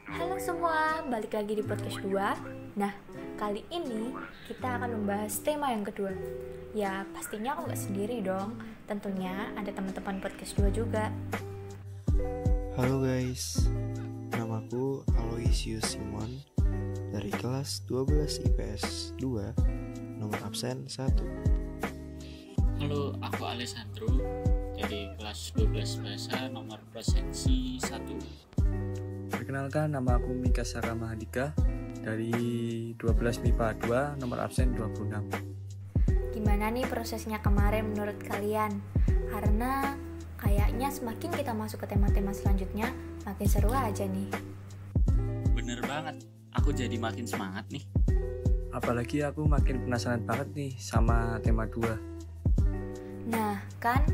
Halo semua, balik lagi di podcast 2. Nah, kali ini kita akan membahas tema yang kedua. Ya, pastinya aku gak sendiri dong. Tentunya ada teman-teman podcast 2 juga. Halo guys, namaku Aloysius Simon dari kelas 12 IPS 2, nomor absen 1. Halo, aku Alessandro dari kelas 12 Bahasa nomor presensi 1. Perkenalkan, nama aku Mika Sara Mahadika dari 12 MIPA 2 nomor absen 26. Gimana nih prosesnya kemarin menurut kalian? Karena kayaknya semakin kita masuk ke tema-tema selanjutnya, makin seru aja nih. Bener banget, aku jadi makin semangat nih. Apalagi aku makin penasaran banget nih sama tema 2. Nah, kan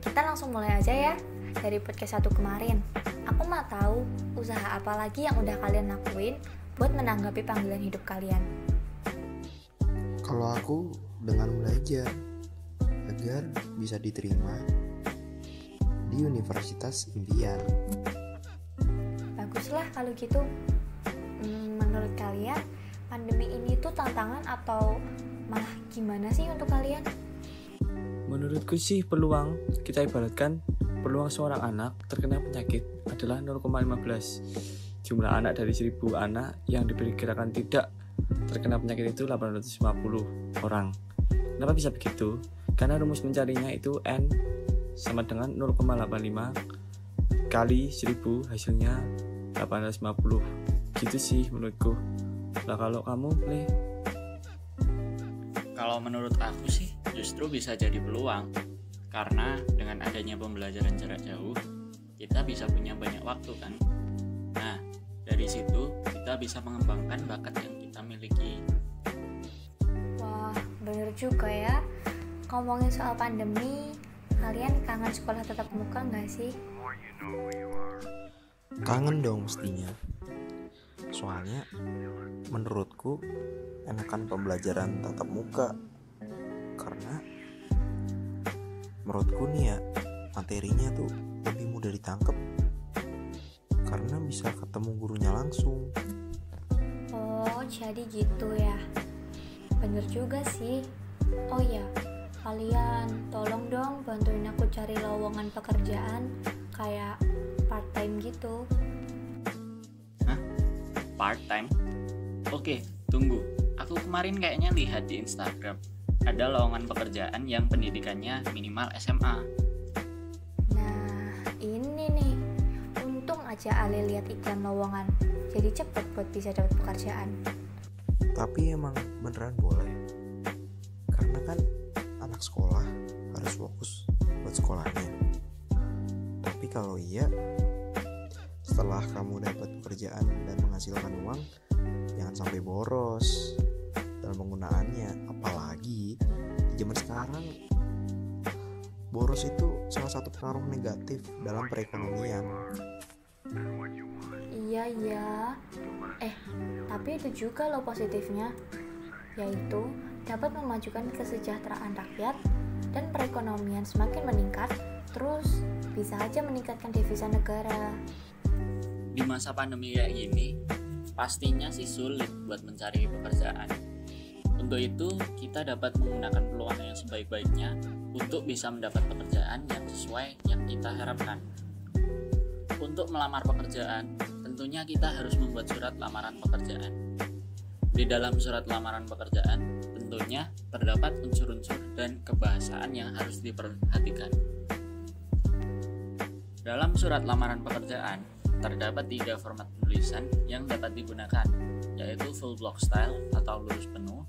kita langsung mulai aja ya dari podcast 1 kemarin. Aku mau tahu usaha apa lagi yang udah kalian lakuin buat menanggapi panggilan hidup kalian. Kalau aku dengan belajar agar bisa diterima di Universitas Impian. Baguslah kalau gitu. Menurut kalian pandemi ini tuh tantangan atau malah gimana sih untuk kalian? Menurutku sih peluang, kita ibaratkan peluang seorang anak terkena penyakit adalah 0,15. Jumlah anak dari 1000 anak yang diperkirakan tidak terkena penyakit itu 850 orang. Kenapa bisa begitu? Karena rumus mencarinya itu N sama dengan 0,85 kali 1000, hasilnya 850. Gitu sih menurutku. Nah, kalau kamu, Le? Kalau menurut aku sih justru bisa jadi peluang. Karena dengan adanya pembelajaran jarak jauh, kita bisa punya banyak waktu kan. Nah, dari situ kita bisa mengembangkan bakat yang kita miliki. Wah, bener juga ya. Ngomongin soal pandemi, kalian kangen sekolah tatap muka nggak sih? Kangen dong mestinya. Soalnya menurutku enakan pembelajaran tatap muka. Karena menurutku nih ya, materinya tuh lebih mudah ditangkap karena bisa ketemu gurunya langsung. Oh, jadi gitu ya. Bener juga sih. Oh ya, kalian tolong dong bantuin aku cari lowongan pekerjaan kayak part time gitu. Part-time? Oke, tunggu. Aku kemarin kayaknya lihat di Instagram. Ada lowongan pekerjaan yang pendidikannya minimal SMA. Nah, ini nih. Untung aja Ale lihat iklan lowongan. Jadi cepet buat bisa dapat pekerjaan. Tapi emang beneran boleh. Karena kan anak sekolah harus fokus buat sekolahnya. Tapi kalau iya, setelah kamu dapat pekerjaan dan menghasilkan uang, jangan sampai boros dalam penggunaannya. Apalagi di zaman sekarang, boros itu salah satu pengaruh negatif dalam perekonomian. Iya. Tapi itu juga loh positifnya, yaitu dapat memajukan kesejahteraan rakyat dan perekonomian semakin meningkat, terus bisa aja meningkatkan devisa negara. Di masa pandemi kayak gini, pastinya sih sulit buat mencari pekerjaan. Untuk itu, kita dapat menggunakan peluang yang sebaik-baiknya untuk bisa mendapat pekerjaan yang sesuai yang kita harapkan. Untuk melamar pekerjaan, tentunya kita harus membuat surat lamaran pekerjaan. Di dalam surat lamaran pekerjaan, tentunya terdapat unsur-unsur dan kebahasaan yang harus diperhatikan. Dalam surat lamaran pekerjaan, terdapat 3 format tulisan yang dapat digunakan, yaitu full block style atau lurus penuh,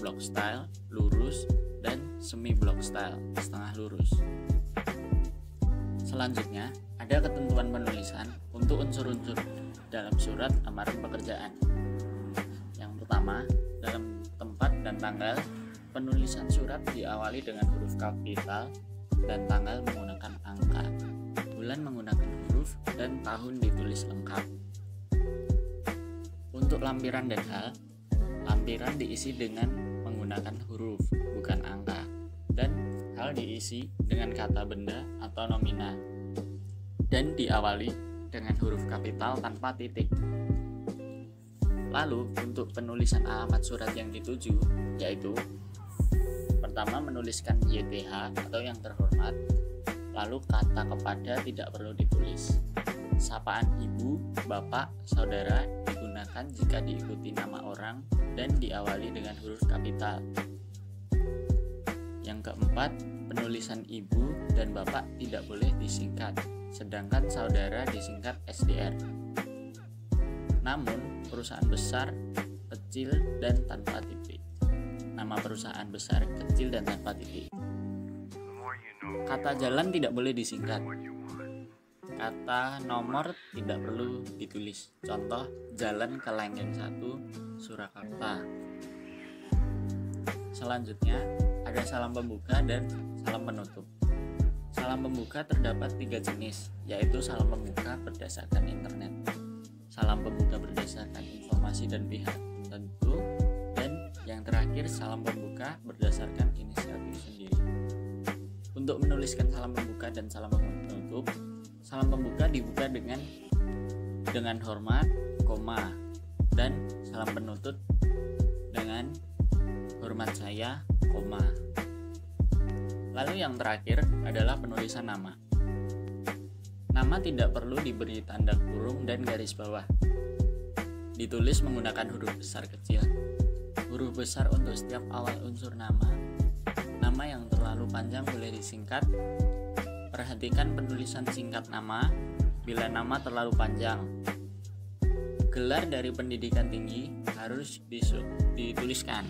block style, lurus, dan semi block style, setengah lurus. Selanjutnya, ada ketentuan penulisan untuk unsur-unsur dalam surat lamaran pekerjaan. Yang pertama, dalam tempat dan tanggal, penulisan surat diawali dengan huruf kapital dan tanggal menggunakan angka, bulan menggunakan huruf, dan tahun ditulis lengkap. Untuk lampiran dan hal, lampiran diisi dengan menggunakan huruf, bukan angka, dan hal diisi dengan kata benda atau nominal, dan diawali dengan huruf kapital tanpa titik. Lalu untuk penulisan alamat surat yang dituju, yaitu pertama menuliskan YTH atau yang terhormat, lalu kata kepada tidak perlu ditulis. Sapaan ibu, bapak, saudara digunakan jika diikuti nama orang dan diawali dengan huruf kapital. Yang keempat, penulisan ibu dan bapak tidak boleh disingkat, sedangkan saudara disingkat SDR. Namun, perusahaan besar, kecil, dan tanpa titik. Nama perusahaan besar, kecil, dan tanpa titik. Kata jalan tidak boleh disingkat. Kata nomor tidak perlu ditulis. Contoh, jalan ke Lenggen 1, Surakarta. Selanjutnya, ada salam pembuka dan salam penutup. Salam pembuka terdapat 3 jenis, yaitu salam pembuka berdasarkan internet, salam pembuka berdasarkan informasi dan pihak tertentu, dan yang terakhir salam pembuka berdasarkan inisiatif sendiri. Untuk menuliskan salam pembuka dan salam penutup, salam pembuka dibuka dengan hormat, koma, dan salam penutup dengan hormat saya, koma. Lalu yang terakhir adalah penulisan nama. Nama tidak perlu diberi tanda kurung dan garis bawah. Ditulis menggunakan huruf besar kecil. Huruf besar untuk setiap awal unsur nama. Nama yang terlalu panjang boleh disingkat. Perhatikan penulisan singkat nama bila nama terlalu panjang. Gelar dari pendidikan tinggi harus dituliskan.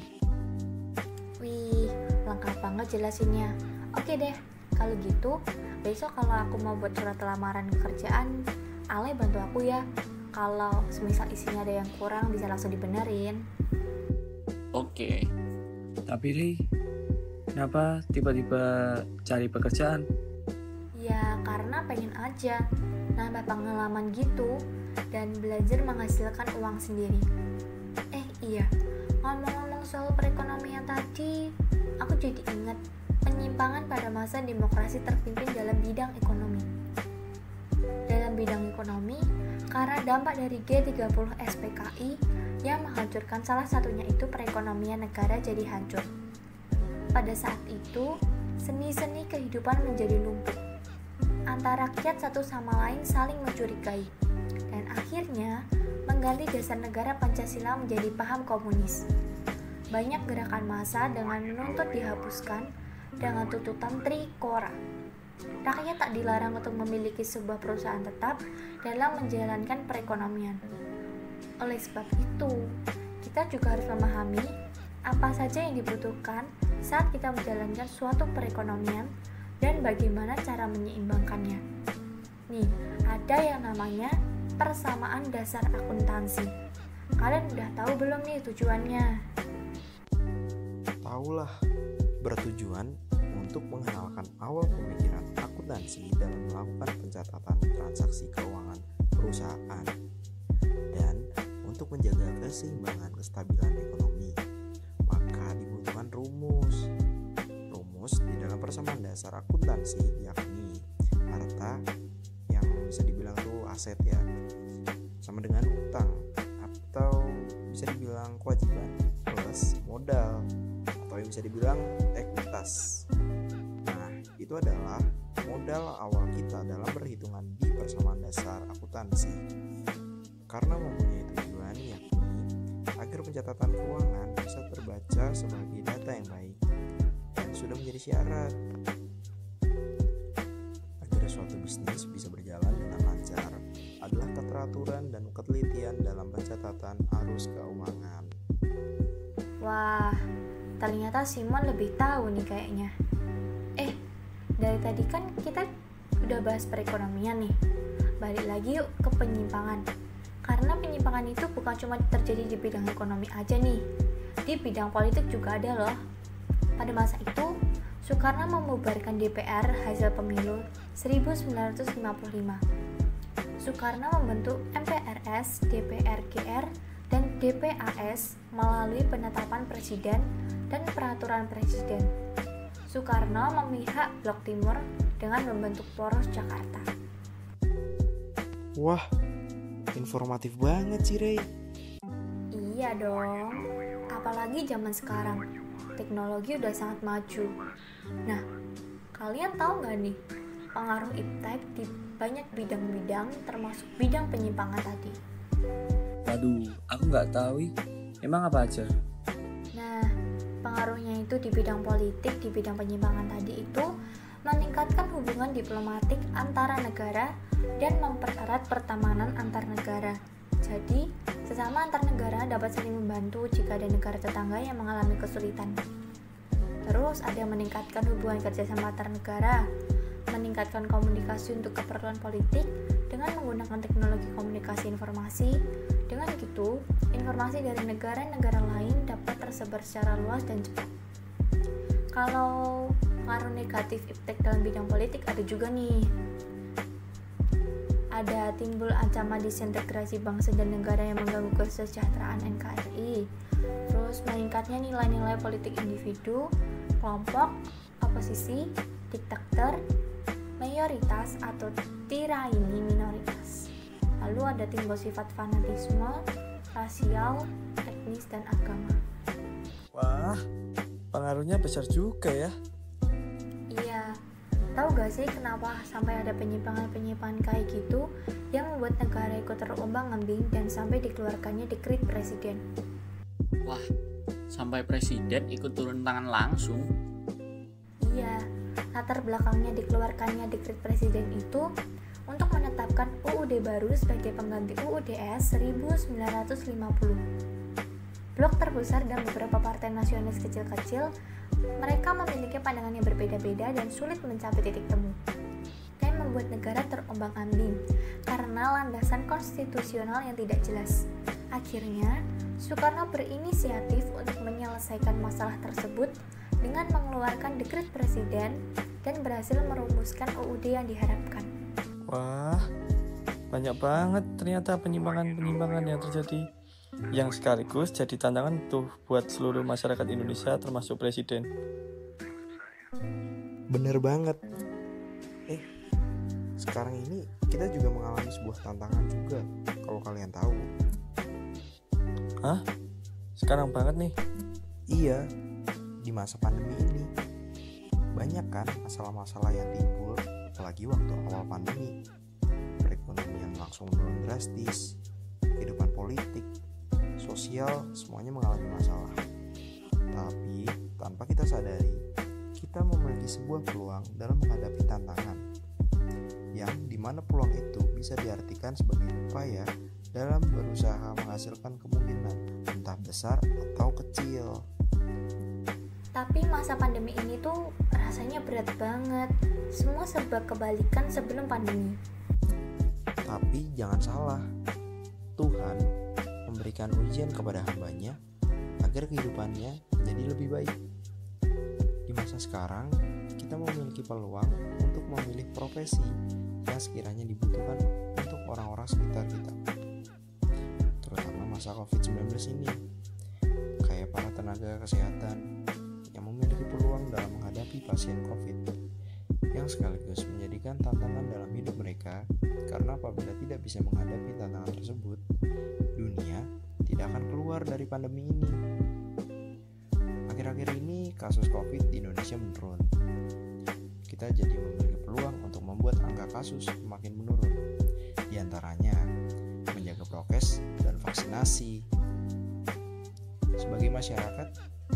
Wih, lengkap banget jelasinnya. Oke deh, kalau gitu besok kalau aku mau buat surat lamaran kerjaan, Ale bantu aku ya. Kalau semisal isinya ada yang kurang bisa langsung dibenerin. Oke. Tapi Rey, kenapa tiba-tiba cari pekerjaan? Ya karena pengen aja nambah pengalaman gitu dan belajar menghasilkan uang sendiri. Iya, ngomong-ngomong soal perekonomian tadi, aku jadi ingat penyimpangan pada masa demokrasi terpimpin dalam bidang ekonomi. Dalam bidang ekonomi, karena dampak dari G30 SPKI yang menghancurkan salah satunya itu perekonomian negara jadi hancur. Pada saat itu, seni-seni kehidupan menjadi lumpuh. Antara rakyat satu sama lain saling mencurigai, dan akhirnya mengganti dasar negara Pancasila menjadi paham komunis. Banyak gerakan massa dengan menuntut dihapuskan dengan tuntutan Trikora. Rakyat tak dilarang untuk memiliki sebuah perusahaan tetap dalam menjalankan perekonomian. Oleh sebab itu, kita juga harus memahami apa saja yang dibutuhkan saat kita menjalankan suatu perekonomian dan bagaimana cara menyeimbangkannya. Nih, ada yang namanya persamaan dasar akuntansi. Kalian udah tahu belum nih tujuannya? Taulah, bertujuan untuk mengenalkan awal pemikiran akuntansi dalam melakukan pencatatan transaksi keuangan perusahaan dan untuk menjaga keseimbangan kestabilan ekonomi. Maka dibutuhkan rumus di dalam persamaan dasar akuntansi, yakni harta yang bisa dibilang tuh aset ya, sama dengan utang atau bisa dibilang kewajiban plus modal atau yang bisa dibilang ekuitas. Nah, itu adalah modal awal kita dalam perhitungan di persamaan dasar akuntansi. Karena mempunyai tujuan yakni agar pencatatan keuangan bisa terbaca sebagai data yang baik dan sudah menjadi syarat agar suatu bisnis bisa berjalan dengan lancar adalah keteraturan dan ketelitian dalam pencatatan arus keuangan. Wah, ternyata Simon lebih tahu nih kayaknya. Dari tadi kan kita udah bahas perekonomian nih. Balik lagi yuk ke penyimpangan. Karena penyimpangan itu bukan cuma terjadi di bidang ekonomi aja nih. Di bidang politik juga ada loh. Pada masa itu, Soekarno membubarkan DPR hasil pemilu 1955. Soekarno membentuk MPRS, DPR-GR, dan DPAS melalui penetapan presiden dan peraturan presiden. Soekarno memihak Blok Timur dengan membentuk Poros Jakarta. Wah, informatif banget sih Rey. Iya dong, apalagi zaman sekarang, teknologi udah sangat maju. Nah, kalian tahu nggak nih, pengaruh iptek di banyak bidang-bidang termasuk bidang penyimpangan tadi. Waduh, aku nggak tahu. Emang apa aja? Nah, pengaruhnya itu di bidang politik, di bidang penyimpangan tadi itu meningkatkan hubungan diplomatik antara negara dan mempererat pertemanan antar negara. Jadi, sesama antar negara dapat saling membantu jika ada negara tetangga yang mengalami kesulitan. Terus ada meningkatkan hubungan kerjasama antar negara, meningkatkan komunikasi untuk keperluan politik dengan menggunakan teknologi komunikasi informasi. Dengan gitu, informasi dari negara-negara lain dapat tersebar secara luas dan cepat. Kalau pengaruh negatif iptek dalam bidang politik ada juga nih. Ada timbul ancaman disintegrasi bangsa dan negara yang mengganggu kesejahteraan NKRI. Terus meningkatnya nilai-nilai politik individu, kelompok, oposisi, diktator, mayoritas atau tiraini minoritas. Lalu ada timbul sifat fanatisme, rasial, etnis, dan agama. Wah, pengaruhnya besar juga ya. Iya, tahu gak sih kenapa sampai ada penyimpangan-penyimpangan kayak gitu yang membuat negara ikut terombang-ambing dan sampai dikeluarkannya dekret presiden? Wah, sampai presiden ikut turun tangan langsung. Iya, latar belakangnya dikeluarkannya dekret presiden itu untuk menetapkan UUD baru sebagai pengganti UUDS 1950. Blok terbesar dan beberapa partai nasionalis kecil-kecil, mereka memiliki pandangan yang berbeda-beda dan sulit mencapai titik temu, dan membuat negara terombang-ambing karena landasan konstitusional yang tidak jelas. Akhirnya, Soekarno berinisiatif untuk menyelesaikan masalah tersebut dengan mengeluarkan dekret presiden dan berhasil merumuskan UUD yang diharapkan. Wah, banyak banget ternyata penyimpangan-penyimpangan yang terjadi, yang sekaligus jadi tantangan tuh buat seluruh masyarakat Indonesia termasuk presiden. Bener banget. Sekarang ini kita juga mengalami sebuah tantangan juga, kalau kalian tahu. Hah? Sekarang banget nih? Iya, di masa pandemi ini banyak kan masalah-masalah yang timbul, apalagi waktu awal pandemi. Perekonomian langsung menurun drastis, kehidupan politik, sosial, semuanya mengalami masalah. Tapi tanpa kita sadari, kita memiliki sebuah peluang dalam menghadapi tantangan, yang dimana peluang itu bisa diartikan sebagai upaya dalam berusaha menghasilkan kemungkinan entah besar atau kecil. Tapi masa pandemi ini tuh rasanya berat banget. Semua serba kebalikan sebelum pandemi. Tapi jangan salah, Tuhan memberikan ujian kepada hambanya agar kehidupannya menjadi lebih baik. Di masa sekarang, kita memiliki peluang untuk memilih profesi yang sekiranya dibutuhkan untuk orang-orang sekitar kita, terutama masa COVID-19 ini, kayak para tenaga kesehatan yang memiliki peluang dalam menghadapi pasien COVID, yang sekaligus menjadikan tantangan dalam hidup mereka, karena apabila tidak bisa menghadapi tantangan tersebut, dunia tidak akan keluar dari pandemi ini. Akhir-akhir ini kasus COVID di Indonesia menurun. Kita jadi memiliki peluang untuk membuat angka kasus semakin menurun. Di antaranya menjaga prokes dan vaksinasi. Sebagai masyarakat,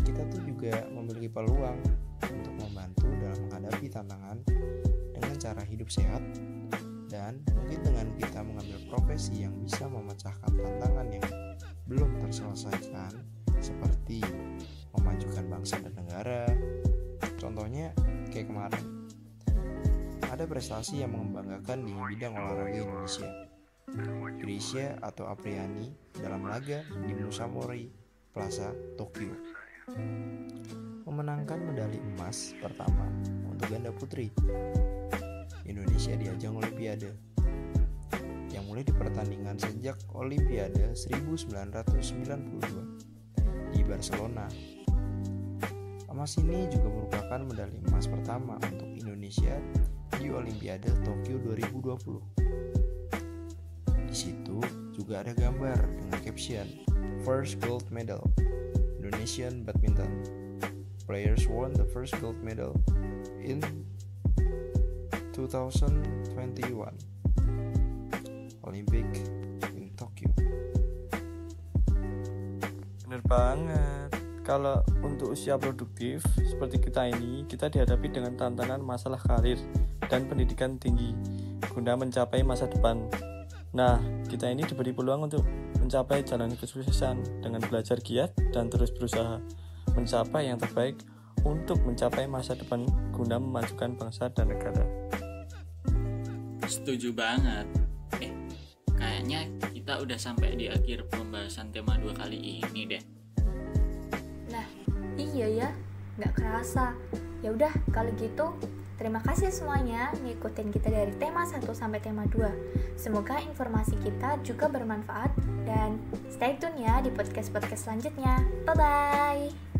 kita tuh juga memiliki peluang untuk membantu dalam menghadapi tantangan dengan cara hidup sehat, dan mungkin dengan kita mengambil profesi yang bisa memecahkan tantangan yang belum terselesaikan, seperti memajukan bangsa dan negara. Contohnya kayak kemarin ada prestasi yang membanggakan di bidang olahraga Indonesia. Grisha atau Apriani dalam laga di Nusa Mori Plaza, Tokyo, memenangkan medali emas pertama untuk ganda putri Indonesia di ajang Olimpiade, yang mulai dipertandingkan sejak Olimpiade 1992 di Barcelona. Emas ini juga merupakan medali emas pertama untuk Indonesia di Olimpiade Tokyo 2020. juga ada gambar dengan caption First Gold Medal Indonesian Badminton. Players won the first gold medal in 2021 Olympic in Tokyo. Bener banget. Kalau untuk usia produktif seperti kita ini, kita dihadapi dengan tantangan masalah karir dan pendidikan tinggi guna mencapai masa depan. Nah, kita ini diberi peluang untuk mencapai jalan kesuksesan dengan belajar giat dan terus berusaha mencapai yang terbaik untuk mencapai masa depan guna memajukan bangsa dan negara. Setuju banget. Kayaknya kita udah sampai di akhir pembahasan tema 2 kali ini deh. Nah, iya ya, nggak kerasa. Ya udah, kalau gitu terima kasih semuanya ngikutin kita dari tema 1 sampai tema 2. Semoga informasi kita juga bermanfaat dan stay tune ya di podcast-podcast selanjutnya. Bye-bye!